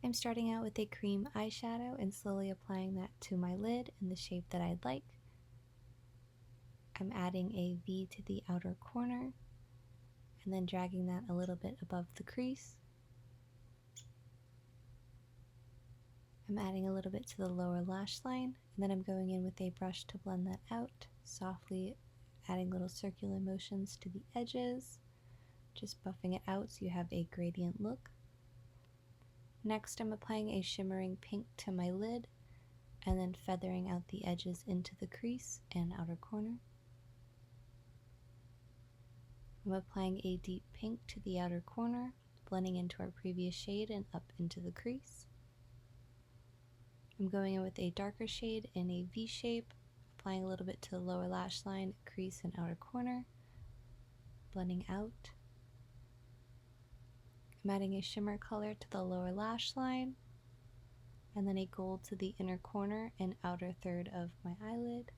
I'm starting out with a cream eyeshadow and slowly applying that to my lid in the shape that I'd like. I'm adding a V to the outer corner and then dragging that a little bit above the crease. I'm adding a little bit to the lower lash line, and then I'm going in with a brush to blend that out, softly adding little circular motions to the edges, just buffing it out so you have a gradient look. Next, I'm applying a shimmering pink to my lid, and then feathering out the edges into the crease and outer corner. I'm applying a deep pink to the outer corner, blending into our previous shade and up into the crease. I'm going in with a darker shade in a V shape, applying a little bit to the lower lash line, crease, and outer corner, blending out. I'm adding a shimmer color to the lower lash line, and then a gold to the inner corner and outer third of my eyelid,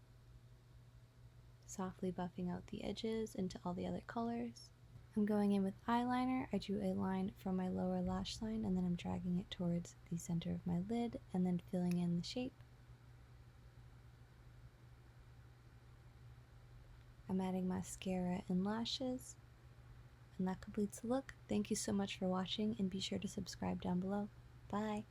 softly buffing out the edges into all the other colors. I'm going in with eyeliner. I drew a line from my lower lash line and then I'm dragging it towards the center of my lid and then filling in the shape. I'm adding mascara and lashes, and that completes the look. Thank you so much for watching and be sure to subscribe down below. Bye!